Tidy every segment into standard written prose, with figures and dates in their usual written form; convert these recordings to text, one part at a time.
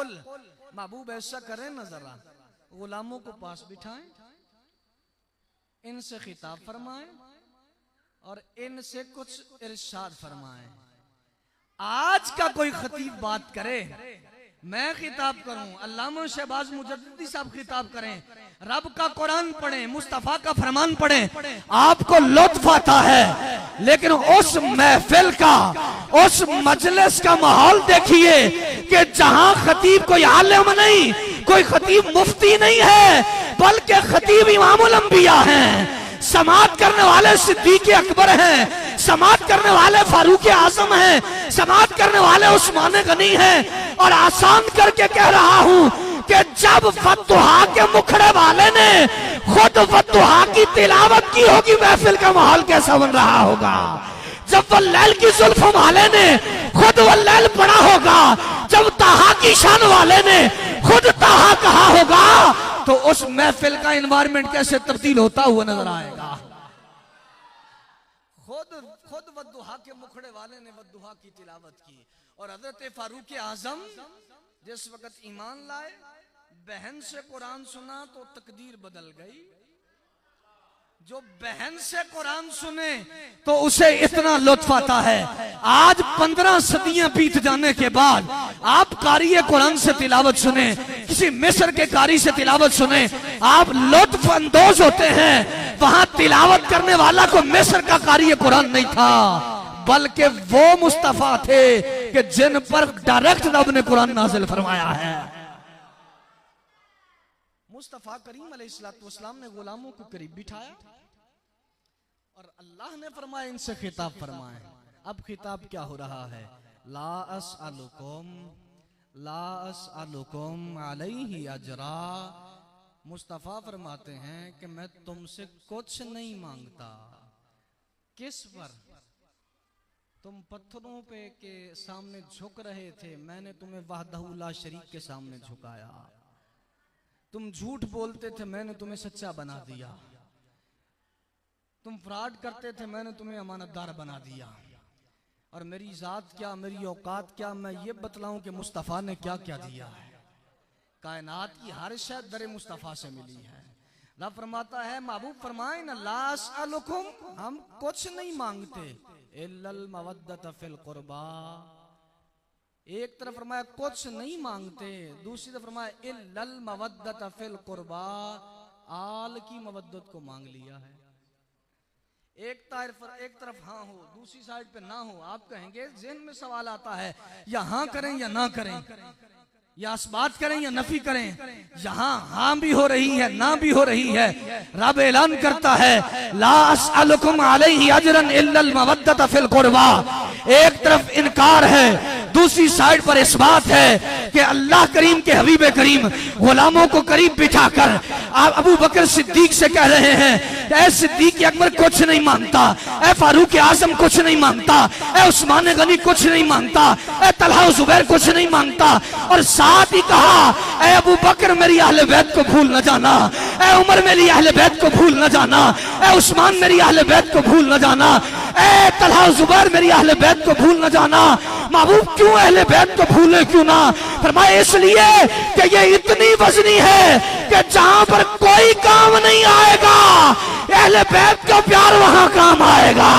कुल महबूब ऐसा करें ना, जरा गुलामों को पास बिठाएं, इनसे खिताब फरमाएं और इनसे कुछ इरशाद फरमाएं। आज का कोई खतीब बात करे, मैं खिताब करूं, अल्लामा शहबाज मुजद्दिदी साहब खिताब करें, रब का कुरान पढ़ें, मुस्तफा का फरमान पढ़ें, आपको लुत्फ आता है। लेकिन उस महफिल का, उस मजलिस का माहौल देखिए कि जहां खतीब कोई आलिम नहीं, कोई खतीब मुफ्ती नहीं है, बल्कि खतीब इमामुल अंबिया हैं। समाअत करने वाले सिद्दीक अकबर हैं, समाअत करने वाले फारूक आजम हैं, समाअत करने वाले उस्मान गनी हैं। और आसान करके कह रहा हूं कि जब फतुहा के मुखड़े वाले ने खुद फतुहा की तिलावत की होगी, महफिल का माहौल कैसा बन रहा होगा। जब वल्लैल की जुल्फों वाले ने खुद वल्लैल पढ़ा होगा, जब ताहा की शान वाले ने खुद ताहा कहा होगा, तो उस महफिल का एनवायरनमेंट कैसे तब्दील होता हुआ नजर आएगा। खुद वद्दुहा के मुखड़े वाले ने वद्दुहा की तिलावत की, और हजरत फारूक आजम जिस वक्त ईमान लाए, बहन से कुरान सुना तो तकदीर बदल गई। जो बहन से कुरान सुने तो उसे इतना लुत्फ आता है। आज 15 सदियां बीत जाने के बाद आप कारी कुरान से तिलावत सुने, किसी मिस्र के कारी से तिलावत सुने, आप लुत्फ अंदोज होते हैं। वहां तिलावत करने वाला को मिस्र का कारी कुरान नहीं था, बल्कि वो मुस्तफा थे कि जिन पर डायरेक्ट रब ने कुरान नाजिल फरमाया है। मुस्तफा करीम अलैहिस्सलाम ने गुलामों को करीब बिठाया और अल्लाह ने फरमाया इनसे खिताब फरमाए। अब खिताब क्या हो रहा है, ला अस्अलुकुम अलैहि अजरा। मुस्तफा फरमाते हैं कि मैं तुमसे कुछ नहीं मांगता। किस पर? तुम पत्थरों पे के सामने झुक रहे थे, मैंने तुम्हें वहदहू ला शरीक के सामने झुकाया। तुम झूठ बोलते थे, मैंने तुम्हें सच्चा बना दिया। तुम फ्रॉड करते थे, मैंने तुम्हें अमानतदार बना दिया। और मेरी जात क्या, मेरी औकात क्या, मैं ये बतलाऊं कि मुस्तफ़ा ने क्या क्या दिया है। कायनात की हर शय दर मुस्तफ़ा से मिली है। रब फरमाता है, महबूब फरमाए ना, ला अस्अलुकुम, हम कुछ नहीं मांगते, इल्लल मवद्दत फिल कुर्बा। एक तरफ फरमाया कुछ नहीं मांगते, दूसरी तरफ फरमाया इल्लल मवद्दत फिल कुर्बा, आल की मवद्दत को मांग लिया है। एक तरफ हाँ हो, दूसरी साइड पे ना हो। आप कहेंगे, ज़हन में सवाल आता है, या हाँ करें या ना करें, या इस्बात करें या नफी करें। यहाँ हाँ भी हो रही है, ना भी हो रही है। रब ऐलान करता है, ला अस्अलुकुम अलैहि अजरन इल्लल मवद्दत फिल कुर्बा। एक तरफ इनकार है, दूसरी साइड पर इस बात है कि अल्लाह करीम के हबीब करीम गुलामों को करीब बिठाकर आप अबू बकर सिद्दीक से कह रहे हैं, ऐ सिद्दीक अकबर कुछ नहीं मांगता, ऐ फारूक आजम कुछ नहीं मांगता, ऐ उस्मान गनी कुछ नहीं मांगता, ऐ तलहा जुबैर कुछ नहीं मांगता। और साथ ही कहा, ऐ अबू बकर मेरी अहले बैत को भूल न जाना, ऐ उमर मेरी अहले बैत को भूल न जाना, ऐ उस्मान मेरी अहले बैत को भूल न जाना, ऐ तलहा जुबैर मेरी अहले बैत को भूल न जाना। महबूब क्यों अहले बैत को भूले, क्यों ना? फरमाया इसलिए कि ये इतनी वजनी है कि जहां पर कोई काम नहीं आएगा, अहले बैत का प्यार वहां काम आएगा।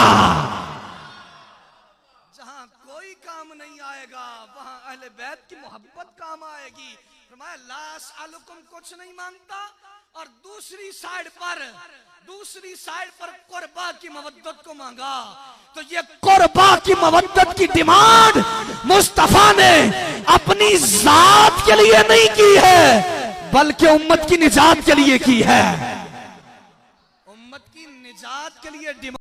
जहां कोई काम नहीं आएगा, वहां अहले बैत की मोहब्बत काम आएगी। फरमाया ला अस्अलुकुम, कुछ नहीं मांगता। और दूसरी साइड पर कुर्बा की मवद्दत को मांगा। तो ये कुर्बा की मवद्दत की डिमांड मुस्तफा ने अपनी जात के लिए नहीं की है, बल्कि उम्मत की निजात के लिए की है। उम्मत की निजात के लिए डिमांड